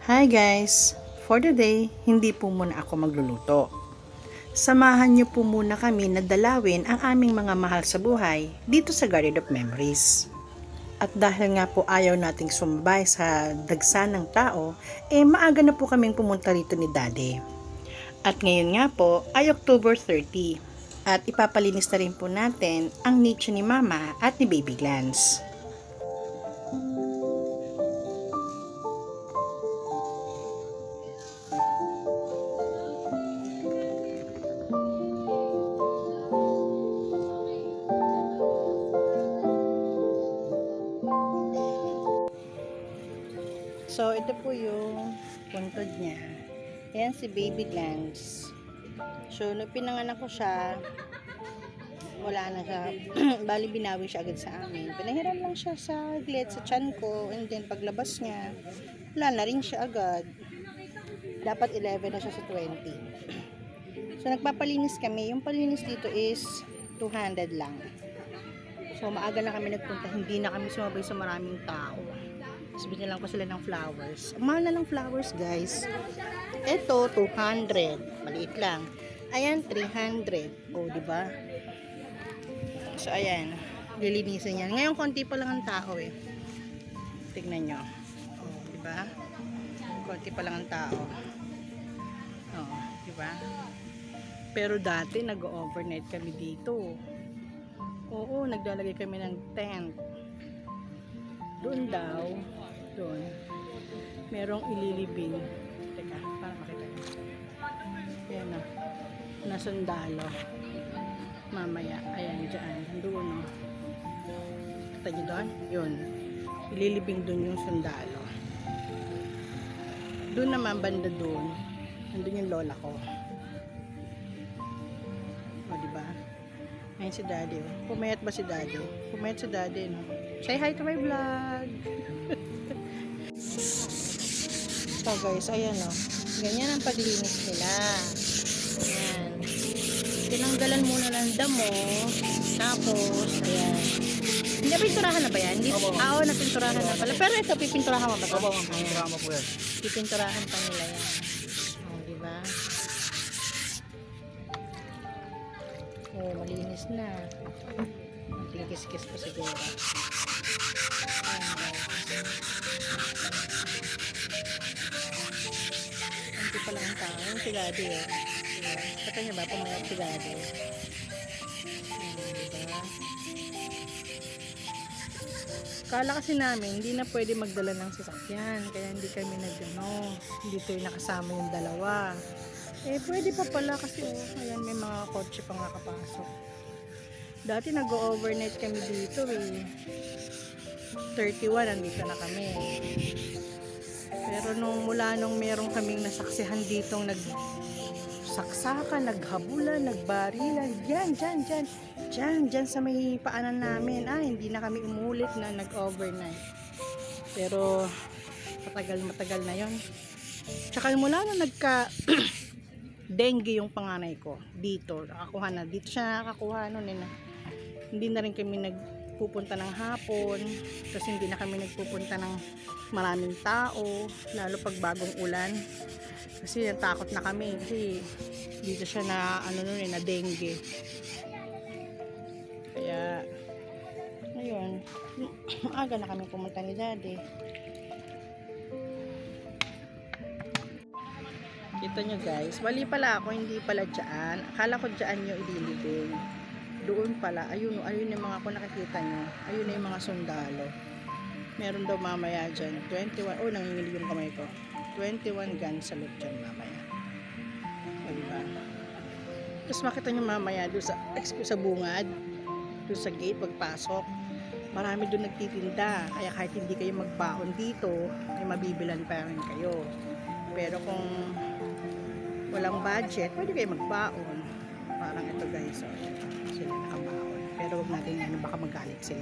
Hi guys! For today, hindi po muna ako magluluto. Samahan niyo po muna kami na dalawin ang aming mga mahal sa buhay dito sa Garden of Memories. At dahil nga po ayaw nating sumabay sa dagsa ng tao, maaga na po kaming pumunta rito ni Daddy. At ngayon nga po ay October 30 at ipapalinis na rin po natin ang nicho ni Mama at ni Baby Glance. So, ito po yung puntod niya. Ayan si Baby Glance. So, nung pinanganak ko siya, wala na siya. Bali, binawi siya agad sa amin. Pinahiram lang siya sa glit, sa tiyan ko. And then, paglabas niya, wala na rin siya agad. Dapat 11 na siya sa 20. So, nagpapalinis kami. Yung palinis dito is 200 lang. So, maaga na kami nagpunta. Hindi na kami sumabay sa maraming tao. Sabihin lang ko sila ng flowers. Ang mahal na lang flowers, guys. Ito, 200. Maliit lang. Ayan, 300. O, diba? So, ayan. Lilinisin yan. Ngayon, konti pa lang ang tao eh. Tignan nyo. O, diba? Konti pa lang ang tao. O, diba? Pero dati, nag-overnight kami dito. Oo, naglalagay kami ng tent. Doon daw, doon, merong ililibing. Teka, para makita nyo. Ayan o, nasundalo. Mamaya, ayan, dyan, doon o. Kita nyo doon? Yun. Ililibing doon yung sundalo. Doon naman, banda doon, nandun yung lola ko. O, diba? Ayan si Daddy o. Pumayat ba si Daddy? Pumayat si Daddy, no? Say hi to my vlog. So guys, ayan o. Ganyan ang paglinis nila. Ayan. Tinanggalan muna ng damo. Tapos, ayan. Hindi, pinturahan na ba yan? Oo, napinturahan na pala. Pero ito, pipinturahan mo ba ito? Opo, pinturahan mo po yan. Pipinturahan pa nila yan. O, diba? O, malinis na. Tingkis-kis pa siguro. Hindi pa lang ang tao. Yung si Daddy eh. Kata niya ba? Pumayat si Daddy. Diba? Kala kasi namin hindi na pwede magdala ng sasakyan. Kaya hindi kami hindi tayo nakasama yung dalawa. Pwede pa pala kasi ayan, may mga kotse pang nakapasok. Dati nag-overnight kami dito eh. 31, nandito na kami. Pero mula nung merong kaming nasaksihan ditong nagsaksakan, naghabulan, nagbarilan, dyan sa may paanan namin. Hindi na kami umulit na nag-overnight. Pero matagal na yon. Tsaka mula nung dengue yung panganay ko dito, nakakuha na. Dito siya nakakuha nun eh. Hindi na rin kami nagpupunta ng hapon kasi hindi na kami nagpupunta ng maraming tao, lalo pag bagong ulan kasi natakot na kami kasi dito siya na na dengue. Kaya ngayon maaga na kami pumunta ni Daddy. Kita nyo guys, mali pala ako, hindi pala dyan. Akala ko dyan yung ililibing. Doon pala, ayun yung mga kung nakikita nyo, ayun na yung mga sundalo. Meron daw mamaya dyan, 21, nanginginig yung kamay ko. 21 guns sa loob dyan mamaya. O diba? Tapos makita nyo mamaya doon sa bungad, doon sa gate, pagpasok. Marami doon nagtitinda, kaya kahit hindi kayo magbaon dito, ay mabibilan pa rin kayo. Pero kung walang budget, pwede kayo magbaon. Parang ito guys, sila nakabaon. Pero huwag natin baka magalit sila.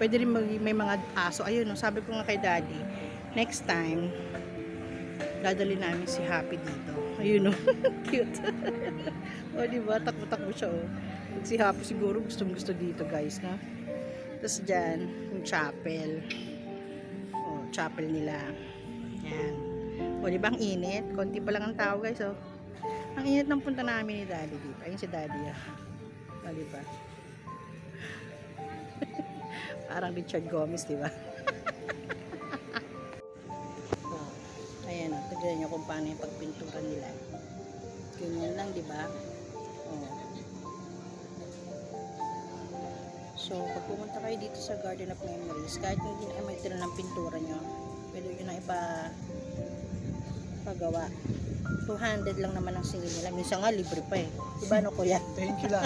Pwede rin may mga aso. Ayun, sabi ko nga kay Daddy, next time, dadali namin si Happy dito. Ayun cute. O diba, takbo-takbo siya Si Happy siguro gustong gusto dito guys, na. Tapos dyan, yung chapel. Oh, chapel nila. Yan. O, di ba ang init? Konti pa lang ang tao, guys. Oh. Ang init ng punta namin ni Daddy dito. Ayun si Daddy. O, di ba? Parang Richard Gomez, di ba? Oh, ayan, oh. Tignan nyo kung paano yung pagpintura nila. Ganyan lang, di ba? Oh. So, pag pumunta kayo dito sa Garden of Memories, kahit hindi na may tira ng pintura nyo, pwede yun na pagawa. 200 lang naman ang singil nila. Minsan nga, libre pa eh. Diba no, kuya? Thank you lang.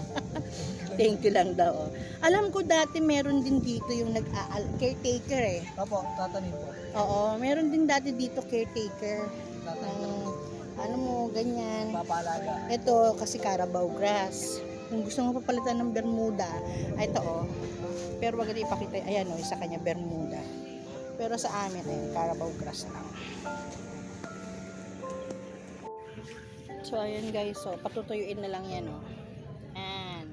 Thank you lang daw. Oh. Alam ko dati meron din dito yung caretaker eh. Opo, tatanim po. Oo, meron din dati dito caretaker. Tatanim Ng, po. ano mo, ganyan. Papalaga. Ito, kasi Carabao grass. Kung gusto mo papalitan ng Bermuda, ay ito oh. Pero wag natin ipakita, ayan oh, isa kanya Bermuda. Pero sa amin, ayun, Carabao grass lang. So, ayan guys, so, patutuyuin na lang yan oh. Ayan.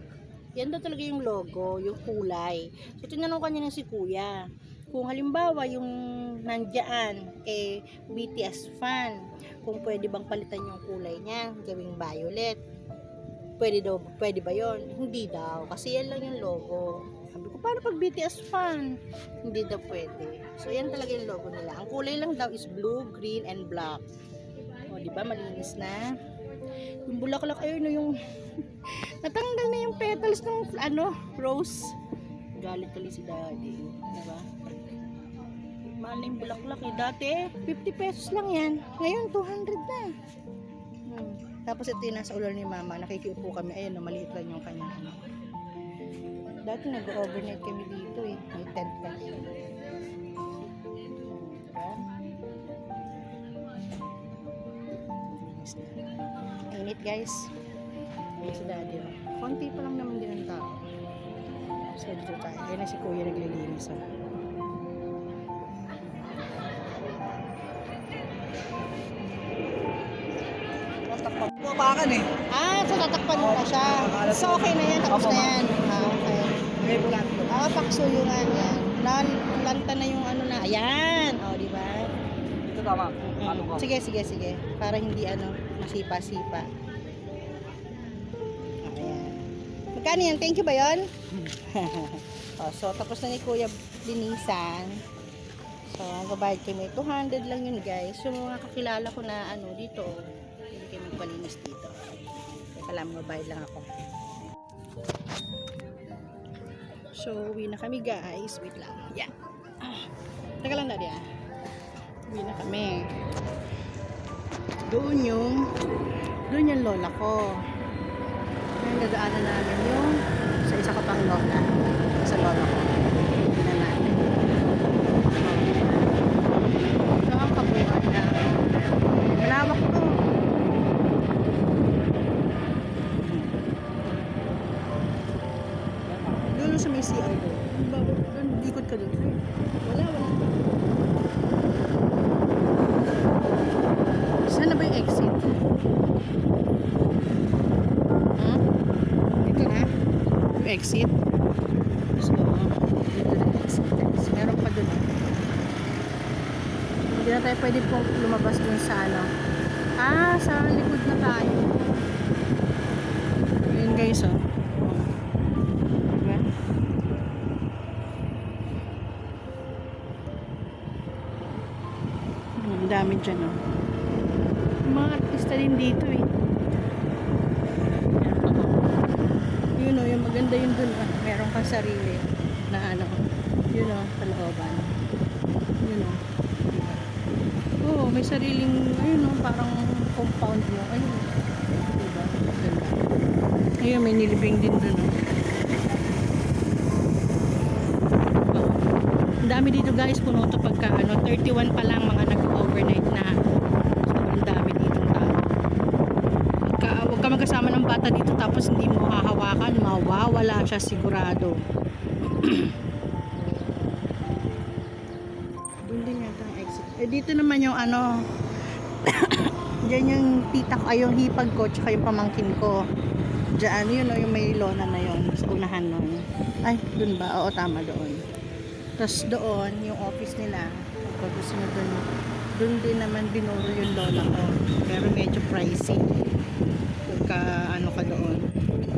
Yan daw talaga yung logo, yung kulay. So, tinanong kanya ng si kuya. Kung halimbawa yung nandiyan BTS fan, kung pwede bang palitan yung kulay niya, gawing violet. Pwede ba yon? Hindi daw, kasi yan lang yung logo. Sabi ko, paano pag BTS fan? Hindi daw pwede. So, yan talaga yung logo nila. Ang kulay lang daw is blue, green, and black. O, di ba malinis na? Yung bulaklak, ayun, yung natanggal na yung petals ng rose. Galit tuloy si Daddy. Di ba? Mahal na yung bulaklak eh. Dati, 50 pesos lang yan. Ngayon, 200 na. Tapos ito yung nasa ulo ni Mama. Nakikiupo kami. Ayun, maliit lang yung kanyang ano. Dati nag-overnight kami dito eh. May tent pa. Diba? Init guys. Ayun si Daddy. Oh. Konti pa lang naman din ang tao. So dito tayo. Ayun na si Kuya naglilinis. Oh. Bumabakan eh. So tatakpan mo na siya. So okay na yan. Tapos na yan. Okay. May bulat po. Paksuyungan yan. Lanta na yung ano na. Ayan. O, di ba? Ito tama. Sige. Para hindi masipa-sipa. Ayan. Magkano yan? Thank you ba yun? So, tapos na ni Kuya linisan. So, ang babayad kami 200 lang yun guys. Yung mga kakilala ko na dito, hindi kami magpalinis dito. Teka lang, mabayad lang ako. So, uwi na kami guys. Wait lang. Yeah. Teka lang Daddy ah. Uwi na kami. Doon yung lola ko. Ngayon dadaanan namin yung sa isa ko pang lola. Sa lola ko. Uwi na natin. Ito ang kabuuan na. Malawak to. Doon sa may CR doon. Doon, ikot ka doon. Wala. Saan na ba yung exit? Ito na? Yung exit? So, dito na yung exit. Meron pa doon. Hindi na tayo pwede pong lumabas doon sa sa likod na tayo. Yun guys, oh. Diba? Ang dami dyan, oh. Yung mga artista din dito, eh. Yun, oh, yung maganda yun dun, ah. Meron kang sarili na yun, oh, kalooban. Yun, oh. Oo, may sariling, ayun, oh, parang compound mo. Ayun, diba? Ganda. Ayun, may nilibing din dun, oh. Ang dami dito guys, puno to pagka 31 pa lang mga nag-overnight na. Sobrang dami dito tao. Huwag ka magkasama ng bata dito tapos hindi mo hahawakan, mawawala siya sigurado. Doon din yata ang exit. Dito naman yung diyan yung tita ko, yung hipag ko, tsaka yung pamangkin ko. Diyan, yun, yung may lona na yun, sa unahan nun. Ay, dun ba? Oo, tama doon. Tapos doon, yung office nila, pag gusto nyo dun din naman binuro yung lola ko. Pero medyo pricey. Pagka ano ka doon.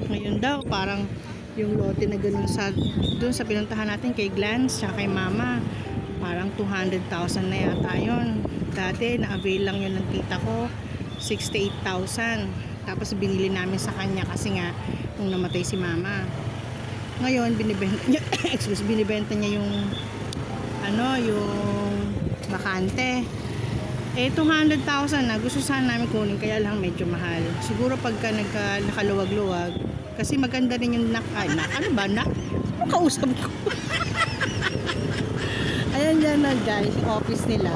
Ngayon daw, parang yung lote na ganun dun sa pinuntahan natin kay Glance, tsaka kay Mama, parang 200,000 na yata yun. Dati, na-avail lang yun ng tita ko, 68,000. Tapos binili namin sa kanya kasi nga, nung namatay si Mama. Ngayon, binibenta niya, binibenta niya yung yung bakante. 200,000 na. Gusto sana namin kunin, kaya lang medyo mahal. Siguro pagka nakaluwag-luwag, kasi maganda rin yung ano ba? Ano kausap ko? Ayan dyan na guys, yung office nila.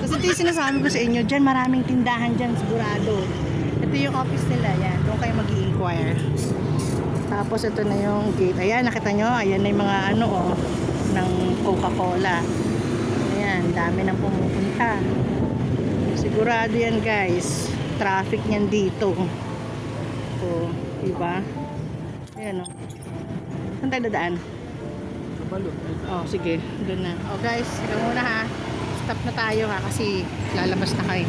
Kasi ito yung sinasabi ko sa inyo, dyan maraming tindahan dyan, sigurado. Ito yung office nila, yan. Doon kayo mag-i-inquire. Tapos ito na yung gate. Ayan, nakita nyo? Ayan na yung mga ng Coca-Cola. Ayan, dami nang pumupunta. Sigurado yan guys. Traffic niyan dito. Diba? Ayan o. Saan tayo dadaan? Balo. Sige. Doon na. Guys, hanggang muna ha. Stop na tayo ha kasi lalabas na kayo.